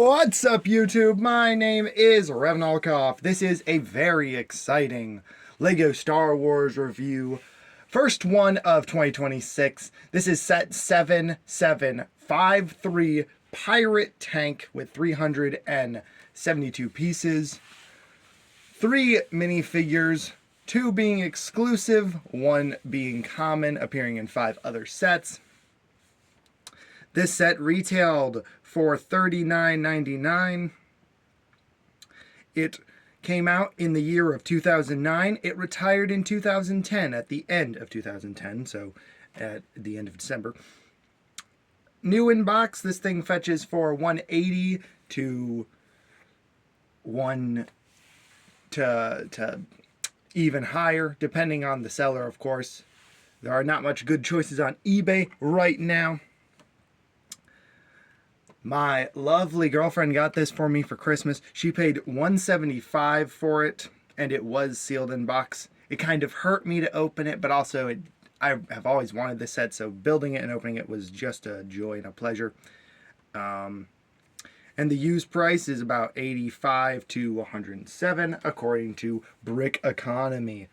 What's up, YouTube? My name is Revnalkov. This is a very exciting LEGO Star Wars review. First one of 2026. This is set 7753 Pirate Tank with 372 pieces. 3 minifigures, 2 being exclusive, 1 being common, appearing in 5 other sets. This set retailed for $39.99. It came out in the year of 2009. It retired in 2010, at the end of 2010, so at the end of December. New in box, this thing fetches for $180 to even higher, depending on the seller, of course. There are not much good choices on eBay right now. My lovely girlfriend got this for me for Christmas. She paid $175 for it, and it was sealed in box. It kind of hurt me to open it, but also I have always wanted this set, so building it and opening it was just a joy and a pleasure. And the used price is about $85 to $107, according to Brick Economy.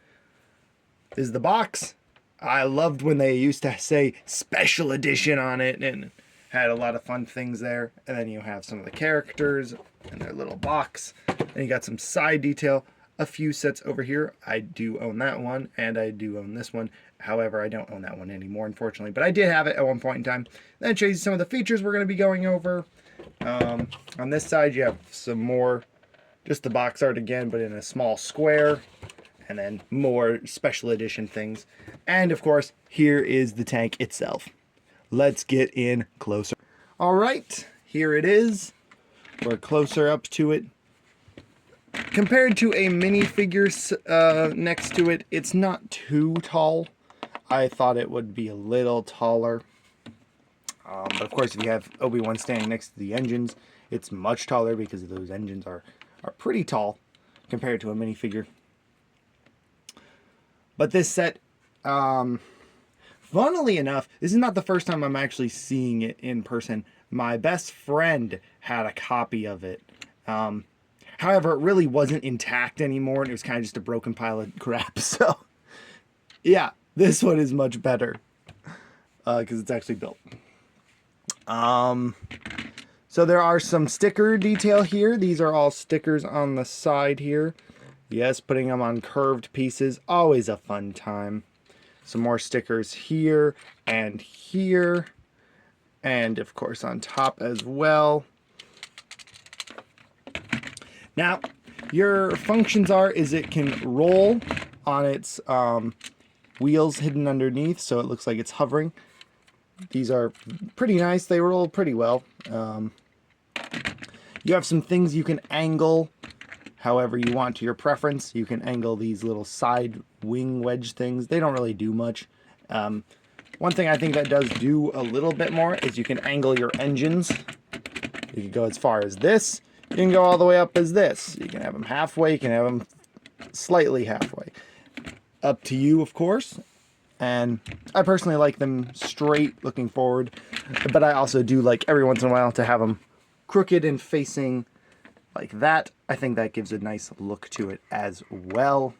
This is the box. I loved when they used to say special edition on it, and had a lot of fun things there. And then you have some of the characters in their little box. And you got some side detail. A few sets over here. I do own that one, and I do own this one. However, I don't own that one anymore, unfortunately. But I did have it at one point in time. Then it shows you some of the features we're going to be going over. On this side, you have some more, just the box art again, but in a small square. And then more special edition things. And, of course, here is the tank itself. Let's get in closer. All right, here it is. We're closer up to it. Compared to a minifigure next to it, it's not too tall. I thought it would be a little taller. But of course, if you have Obi-Wan standing next to the engines, it's much taller because those engines are pretty tall compared to a minifigure. But this set, funnily enough, this is not the first time I'm actually seeing it in person. My best friend had a copy of it. However, it really wasn't intact anymore, and it was kind of just a broken pile of crap. So, yeah, this one is much better because it's actually built. So there are some sticker detail here. These are all stickers on the side here. Yes, putting them on curved pieces, always a fun time. Some more stickers here, and of course on top as well. Now, your functions is it can roll on its wheels hidden underneath, so it looks like it's hovering. These are pretty nice. They roll pretty well. You have some things you can angle however you want to your preference. You can angle these little side wing wedge things. They don't really do much. One thing I think that does do a little bit more is you can angle your engines. You can go as far as this. You can go all the way up as this. You can have them halfway. You can have them slightly halfway. Up to you, of course. And I personally like them straight looking forward. But I also do like every once in a while to have them crooked and facing like that. I think that gives a nice look to it as well.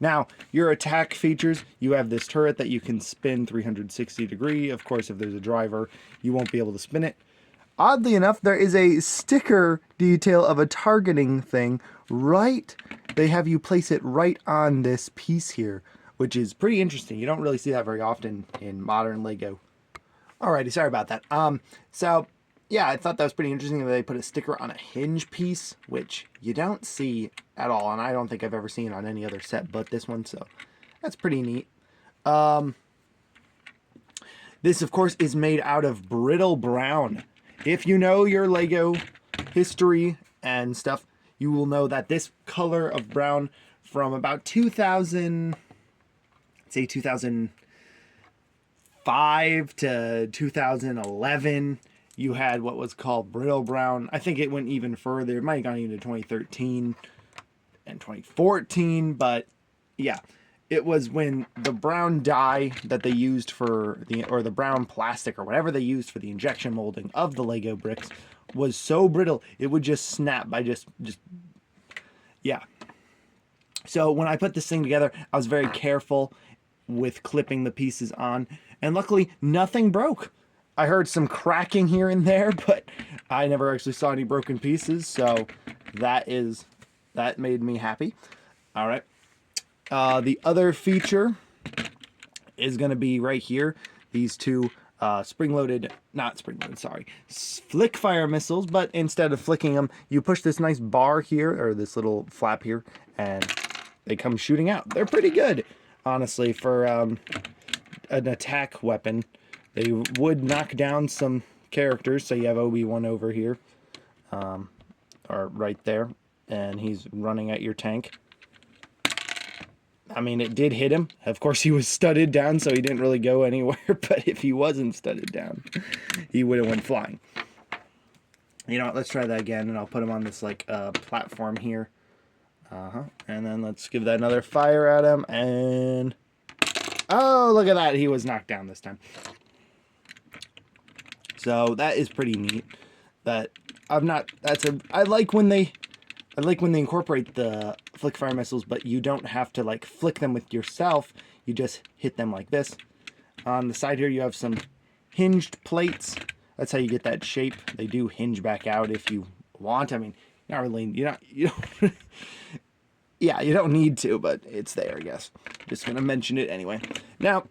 Now, your attack features, you have this turret that you can spin 360 degree. Of course, if there's a driver, you won't be able to spin it. Oddly enough, there is a sticker detail of a targeting thing they have you place it right on this piece here, which is pretty interesting. You don't really see that very often in modern LEGO. Alrighty, sorry about that. So yeah, I thought that was pretty interesting that they put a sticker on a hinge piece, which you don't see at all, and I don't think I've ever seen on any other set but this one, so that's pretty neat. This, of course, is made out of brittle brown. If you know your LEGO history and stuff, you will know that this color of brown from about 2005 to 2011, you had what was called brittle brown. I think it went even further. It might have gone into 2013 and 2014, but yeah, it was when the brown dye that they used for the brown plastic or whatever they used for the injection molding of the Lego bricks was so brittle, it would just snap by just yeah. So when I put this thing together, I was very careful with clipping the pieces on, and luckily nothing broke. I heard some cracking here and there, but I never actually saw any broken pieces, so that made me happy. All right. The other feature is going to be right here. These two not spring-loaded, sorry, flick fire missiles, but instead of flicking them, you push this nice bar here, or this little flap here, and they come shooting out. They're pretty good, honestly, for an attack weapon. They would knock down some characters, so you have Obi-Wan over here, or right there, and he's running at your tank. I mean, it did hit him. Of course, he was studded down, so he didn't really go anywhere. But if he wasn't studded down, he would have went flying. You know what? Let's try that again, and I'll put him on this, like, platform here. And then let's give that another fire at him, and... oh, look at that. He was knocked down this time. So that is pretty neat. I like when they incorporate the flick fire missiles, but you don't have to like flick them with yourself. You just hit them like this. On the side here, you have some hinged plates. That's how you get that shape. They do hinge back out if you want. I mean, not really. You don't. Yeah, you don't need to, but it's there, I guess. Just gonna mention it anyway. Now,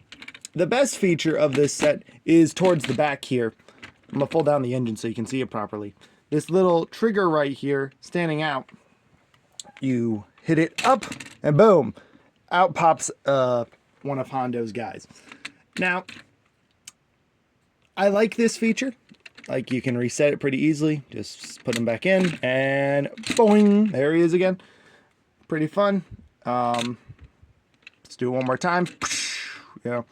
the best feature of this set is towards the back here. I'm gonna pull down the engine so you can see it properly. This little trigger right here, standing out, you hit it up, and boom, out pops one of Hondo's guys. Now, I like this feature. Like, you can reset it pretty easily. Just put him back in, and boing, there he is again. Pretty fun. Let's do it one more time. You know,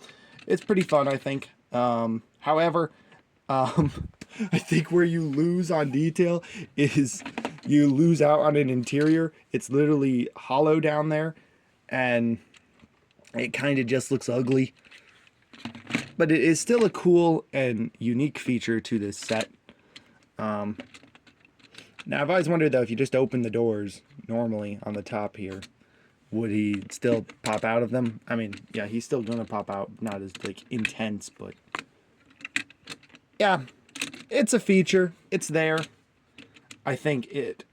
it's pretty fun, I think. However, I think where you lose on detail is you lose out on an interior. It's literally hollow down there, and it kind of just looks ugly. But it is still a cool and unique feature to this set. Now, I've always wondered, though, if you just open the doors normally on the top here, would he still pop out of them? I mean, yeah, he's still going to pop out. Not as, like, intense, but... yeah, it's a feature. It's there. I think it's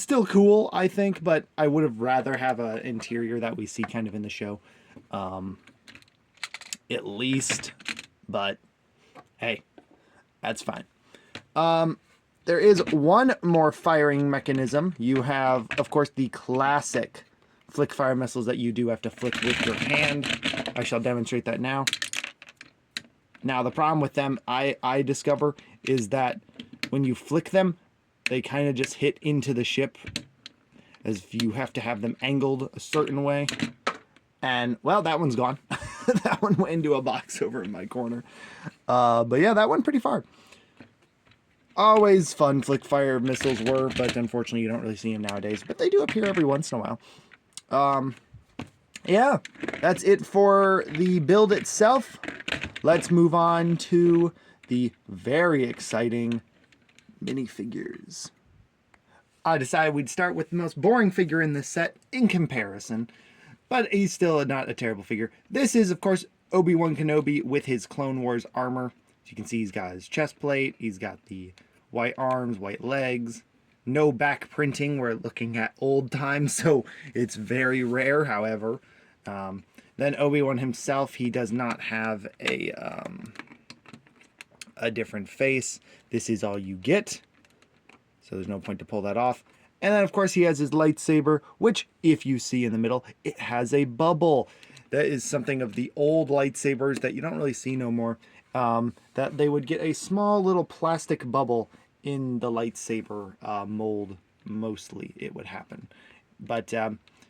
still cool, I think, but I would have rather have an interior that we see kind of in the show. At least, but hey, that's fine. There is one more firing mechanism. You have, of course, the classic flick fire missiles that you do have to flick with your hand. I shall demonstrate that now. Now, the problem with them, I discover, is that when you flick them, they kind of just hit into the ship, as if you have to have them angled a certain way. And, well, that one's gone. That one went into a box over in my corner. But yeah, that went pretty far. Always fun flick fire missiles were, but unfortunately you don't really see them nowadays. But they do appear every once in a while. Yeah, that's it for the build itself. Let's move on to the very exciting minifigures. I decided we'd start with the most boring figure in this set in comparison, but he's still not a terrible figure. This is, of course, Obi-Wan Kenobi with his Clone Wars armor. As you can see, he's got his chest plate, he's got the white arms, white legs, no back printing. We're looking at old times, so it's very rare, however. Then Obi-Wan himself, he does not have a different face. This is all you get, so there's no point to pull that off. And then, of course, he has his lightsaber, which, if you see in the middle, it has a bubble. That is something of the old lightsabers that you don't really see no more. That they would get a small little plastic bubble in the lightsaber mold, mostly, it would happen. But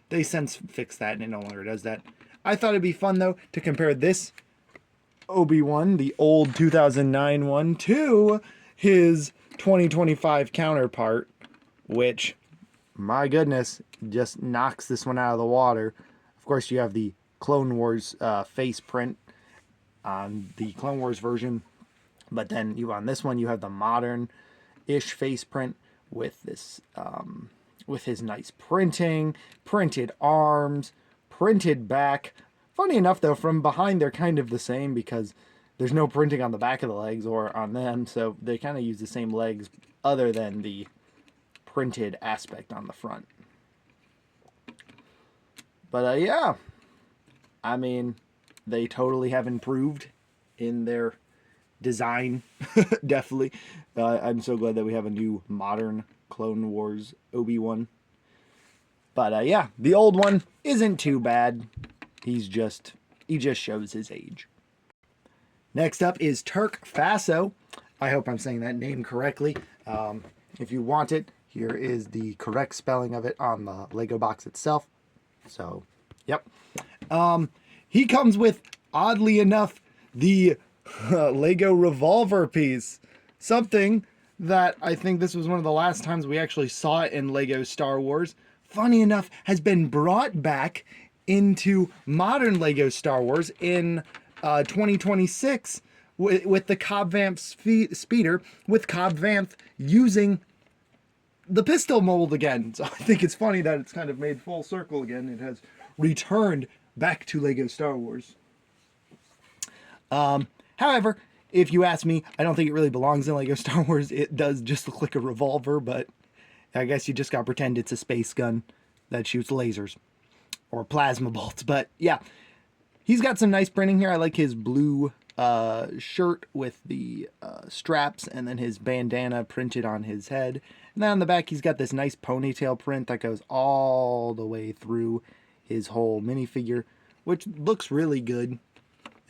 they since fixed that, and it no longer does that. I thought it'd be fun, though, to compare this Obi-Wan, the old 2009 one, to his 2025 counterpart, which, my goodness, just knocks this one out of the water. Of course, you have the Clone Wars face print on the Clone Wars version. But then you on this one, you have the modern-ish face print with this, with his nice printing, printed arms, printed back. Funny enough, though, from behind they're kind of the same because there's no printing on the back of the legs or on them, so they kind of use the same legs other than the printed aspect on the front. But yeah, I mean, they totally have improved in their design. Definitely. I'm so glad that we have a new modern Clone Wars Obi-Wan. But yeah, the old one isn't too bad. He just shows his age. Next up is Turk Faso. I hope I'm saying that name correctly. If you want it, here is the correct spelling of it on the Lego box itself. So, yep. He comes with, oddly enough, the Lego revolver piece. Something that I think this was one of the last times we actually saw it in Lego Star Wars. Funny enough, has been brought back into modern Lego Star Wars in 2026 with the Cobb Vanth speeder, with Cobb Vanth using the pistol mold again. So I think it's funny that it's kind of made full circle again. It has returned back to Lego Star Wars. However, if you ask me, I don't think it really belongs in Lego Star Wars. It does just look like a revolver, but I guess you just gotta pretend it's a space gun that shoots lasers or plasma bolts. But yeah, he's got some nice printing here. I like his blue shirt with the straps and then his bandana printed on his head. And then on the back, he's got this nice ponytail print that goes all the way through his whole minifigure, which looks really good.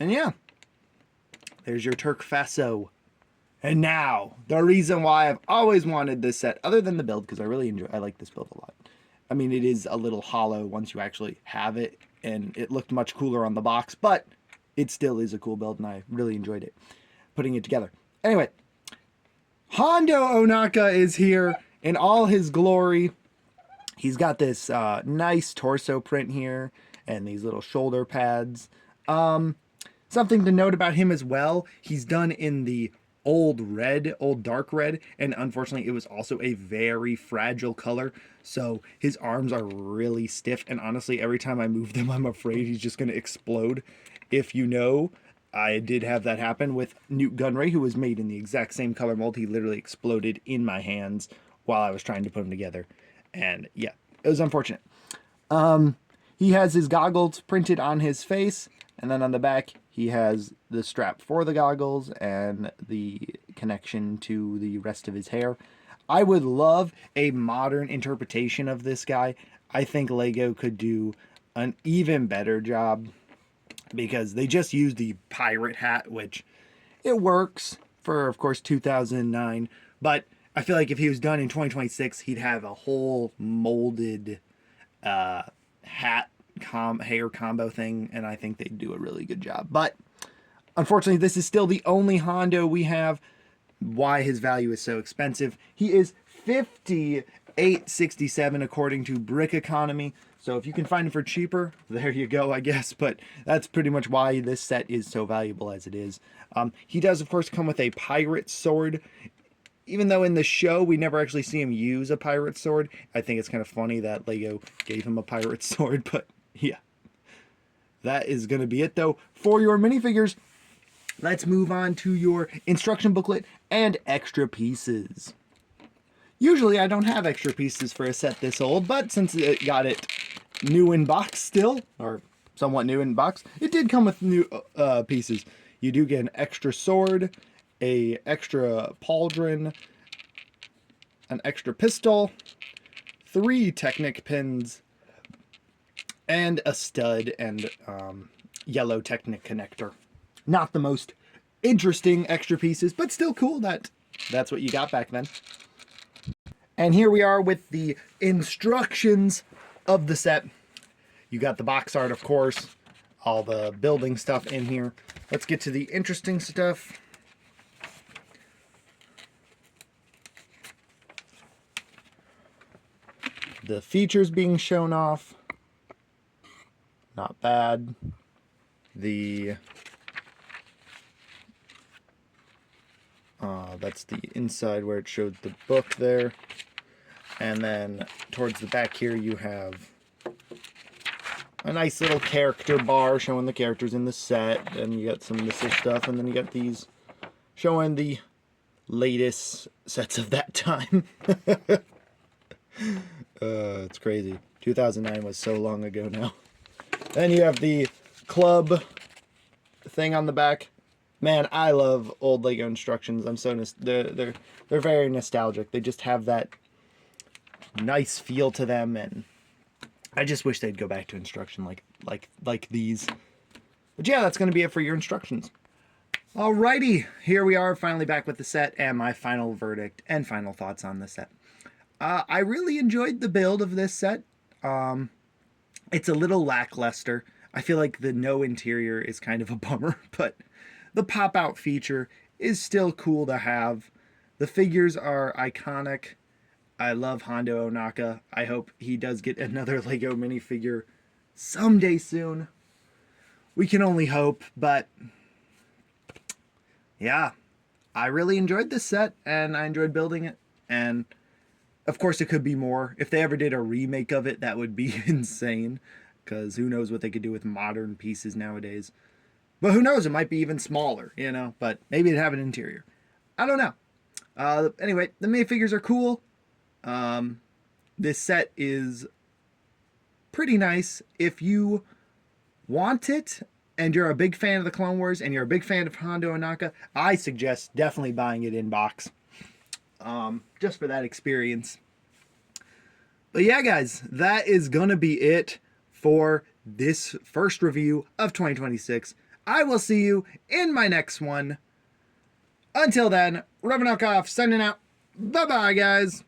And yeah, there's your Turk Faso. And now, the reason why I've always wanted this set, other than the build, because I like this build a lot. I mean, it is a little hollow once you actually have it, and it looked much cooler on the box, but it still is a cool build, and I really enjoyed it, putting it together. Anyway, Hondo Ohnaka is here in all his glory. He's got this nice torso print here, and these little shoulder pads. Something to note about him as well, he's done in the old dark red, and unfortunately it was also a very fragile color, so his arms are really stiff, and honestly every time I move them I'm afraid he's just going to explode. If you know, I did have that happen with Newt Gunray, who was made in the exact same color mold. He literally exploded in my hands while I was trying to put them together, and yeah, it was unfortunate. He has his goggles printed on his face, and then on the back he has the strap for the goggles and the connection to the rest of his hair. I would love a modern interpretation of this guy. I think Lego could do an even better job because they just used the pirate hat, which it works for, of course, 2009. But I feel like if he was done in 2026, he'd have a whole molded hat hair combo thing, and I think they'd do a really good job. But unfortunately, this is still the only Hondo we have. Why his value is so expensive. He is $58.67 according to Brick Economy. So if you can find him for cheaper, there you go, I guess. But that's pretty much why this set is so valuable as it is. He does, of course, come with a pirate sword. Even though in the show we never actually see him use a pirate sword, I think it's kind of funny that Lego gave him a pirate sword. But yeah, that is going to be it, though, for your minifigures. Let's move on to your instruction booklet and extra pieces. Usually I don't have extra pieces for a set this old, but since it got it new in box still, or somewhat new in box, it did come with new pieces. You do get an extra sword, a extra pauldron, an extra pistol, 3 Technic pins, and a stud and yellow Technic connector. Not the most interesting extra pieces, but still cool that that's what you got back then. And here we are with the instructions of the set. You got the box art, of course, all the building stuff in here. Let's get to the interesting stuff. The features being shown off. Not bad. The That's the inside where it showed the book there. And then towards the back here you have a nice little character bar showing the characters in the set. And you got some missile stuff. And then you got these showing the latest sets of that time. It's crazy. 2009 was so long ago now. Then you have the club thing on the back. Man, I love old Lego instructions. I'm so they're very nostalgic. They just have that nice feel to them, and I just wish they'd go back to instruction like these. But yeah, that's going to be it for your instructions. Alrighty, here we are, finally back with the set and my final verdict and final thoughts on the set. I really enjoyed the build of this set. It's a little lackluster. I feel like the no interior is kind of a bummer, but the pop-out feature is still cool to have. The figures are iconic. I love Hondo Ohnaka. I hope he does get another Lego minifigure someday soon. We can only hope, but yeah, I really enjoyed this set, and I enjoyed building it, and of course it could be more. If they ever did a remake of it, that would be insane, because who knows what they could do with modern pieces nowadays. But who knows, it might be even smaller, you know, but maybe it'd have an interior. I don't know. Anyway, the minifigures are cool. This set is pretty nice. If you want it, and you're a big fan of the Clone Wars, and you're a big fan of Hondo Ohnaka, I suggest definitely buying it in box. Just for that experience. But yeah, guys, that is gonna be it for this first review of 2026. I will see you in my next one. Until then, Reverend Alkoff signing out. Bye-bye, guys.